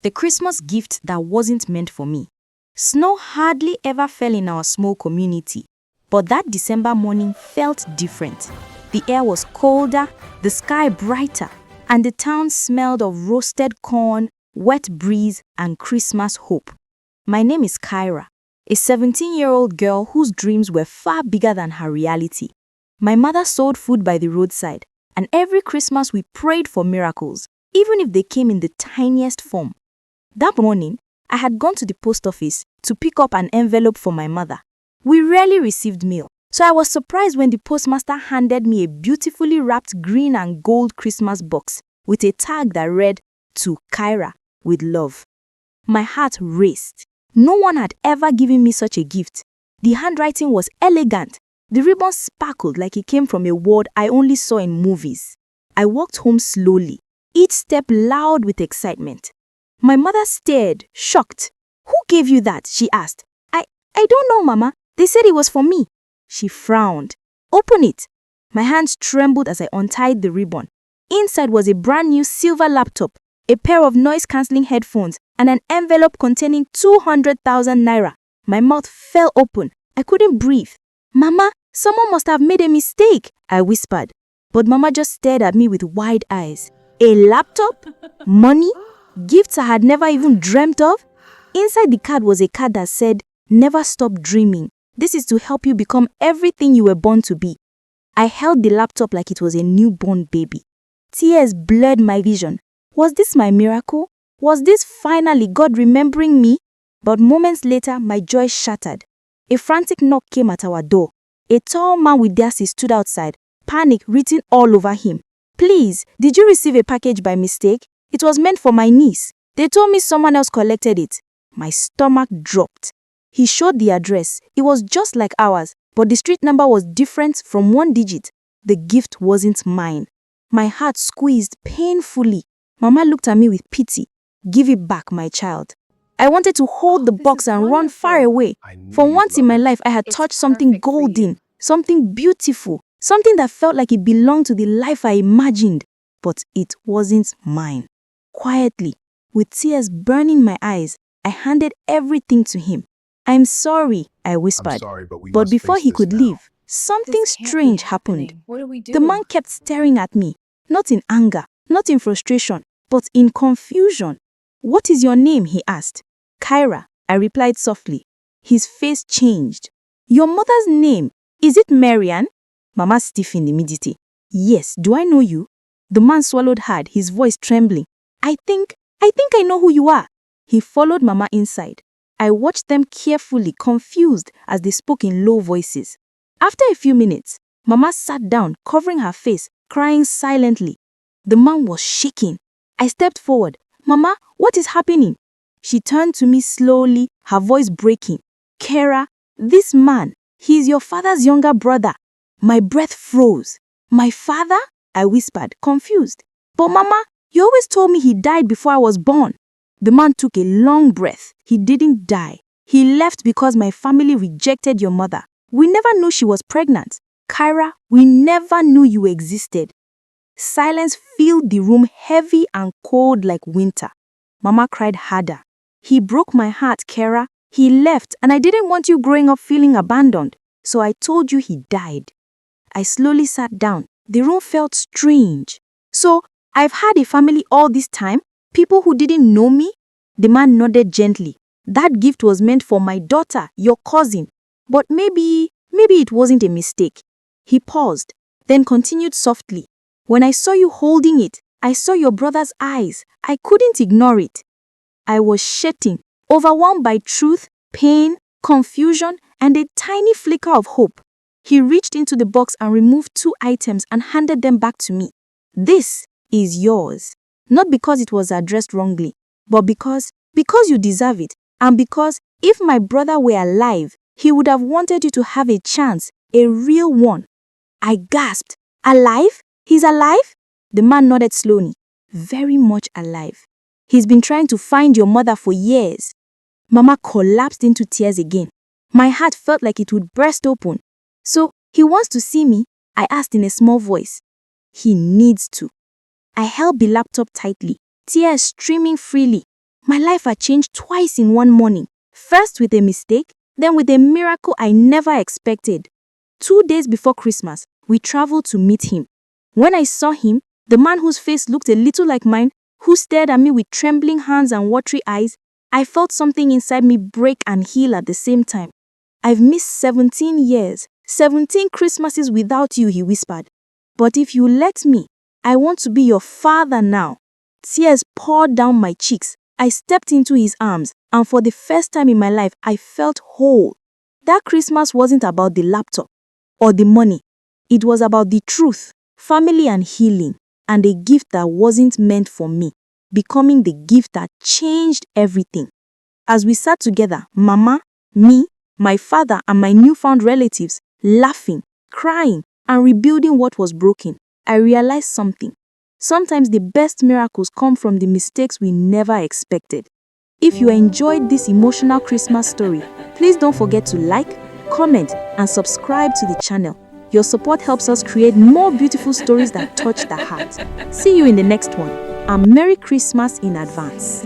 The Christmas gift that wasn't meant for me. Snow hardly ever fell in our small community, but that December morning felt different. The air was colder, the sky brighter, and the town smelled of roasted corn, wet breeze, and Christmas hope. My name is Kyra, a 17-year-old girl whose dreams were far bigger than her reality. My mother sold food by the roadside, and every Christmas we prayed for miracles, even if they came in the tiniest form. That morning, I had gone to the post office to pick up an envelope for my mother. We rarely received mail, so I was surprised when the postmaster handed me a beautifully wrapped green and gold Christmas box with a tag that read, "To Kyra, with love." My heart raced. No one had ever given me such a gift. The handwriting was elegant. The ribbon sparkled like it came from a world I only saw in movies. I walked home slowly, each step loud with excitement. My mother stared, shocked. "Who gave you that?" she asked. I don't know, Mama. They said it was for me." She frowned. "Open it." My hands trembled as I untied the ribbon. Inside was a brand new silver laptop, a pair of noise-cancelling headphones, and an envelope containing 200,000 naira. My mouth fell open. I couldn't breathe. "Mama, someone must have made a mistake," I whispered. But Mama just stared at me with wide eyes. A laptop? Money? Gifts I had never even dreamt of? Inside the card was a card that said, "Never stop dreaming. This is to help you become everything you were born to be." I held the laptop like it was a newborn baby. Tears blurred my vision. Was this my miracle? Was this finally God remembering me? But moments later, my joy shattered. A frantic knock came at our door. A tall man with glasses stood outside, panic written all over him. "Please, did you receive a package by mistake? It was meant for my niece. They told me someone else collected it." My stomach dropped. He showed the address. It was just like ours, but the street number was different from one digit. The gift wasn't mine. My heart squeezed painfully. Mama looked at me with pity. "Give it back, my child." I wanted to hold the box and run far away. For once in my life, I had touched something golden, something beautiful, something that felt like it belonged to the life I imagined. But it wasn't mine. Quietly, with tears burning my eyes, I handed everything to him. "I'm sorry," I whispered. I'm sorry, but we But must before face he this could now. leave, something strange happened. What do we do? The man kept staring at me, not in anger, not in frustration, but in confusion. "What is your name?" he asked. "Kyra," I replied softly. His face changed. "Your mother's name, is it Marian?" Mama stiffened immediately. "Yes, do I know you?" The man swallowed hard, his voice trembling. I think I know who you are." He followed Mama inside. I watched them carefully, confused as they spoke in low voices. After a few minutes, Mama sat down, covering her face, crying silently. The man was shaking. I stepped forward. "Mama, what is happening?" She turned to me slowly, her voice breaking. "Kyra, this man, he is your father's younger brother." My breath froze. "My father?" I whispered, confused. "But Mama, you always told me he died before I was born." The man took a long breath. "He didn't die. He left because my family rejected your mother. We never knew she was pregnant. Kyra, we never knew you existed." Silence filled the room, heavy and cold like winter. Mama cried harder. "He broke my heart, Kyra. He left, and I didn't want you growing up feeling abandoned. So I told you he died." I slowly sat down. The room felt strange. "So, I've had a family all this time? People who didn't know me?" The man nodded gently. "That gift was meant for my daughter, your cousin. But maybe it wasn't a mistake." He paused, then continued softly. "When I saw you holding it, I saw your brother's eyes. I couldn't ignore it." I was shaking, overwhelmed by truth, pain, confusion, and a tiny flicker of hope. He reached into the box and removed 2 items and handed them back to me. "This is yours. Not because it was addressed wrongly, but because you deserve it, and because if my brother were alive, he would have wanted you to have a chance, a real one." I gasped. "Alive? He's alive?" The man nodded slowly. "Very much alive. He's been trying to find your mother for years." Mama collapsed into tears again. My heart felt like it would burst open. "So, he wants to see me?" I asked in a small voice. "He needs to." I held the laptop tightly, tears streaming freely. My life had changed twice in one morning. First with a mistake, then with a miracle I never expected. 2 days before Christmas, we traveled to meet him. When I saw him, the man whose face looked a little like mine, who stared at me with trembling hands and watery eyes, I felt something inside me break and heal at the same time. I've missed 17 years, 17 Christmases without you, he whispered. But if you let me, I want to be your father now. Tears poured down my cheeks. I stepped into his arms, and for the first time in my life, I felt whole. That Christmas wasn't about the laptop or the money. It was about the truth, family and healing, and a gift that wasn't meant for me, becoming the gift that changed everything. As we sat together, Mama, me, my father, and my newfound relatives, laughing, crying, and rebuilding what was broken, I realized something. Sometimes the best miracles come from the mistakes we never expected. If you enjoyed this emotional Christmas story, please don't forget to like, comment, and subscribe to the channel. Your support helps us create more beautiful stories that touch the heart. See you in the next one, and Merry Christmas in advance.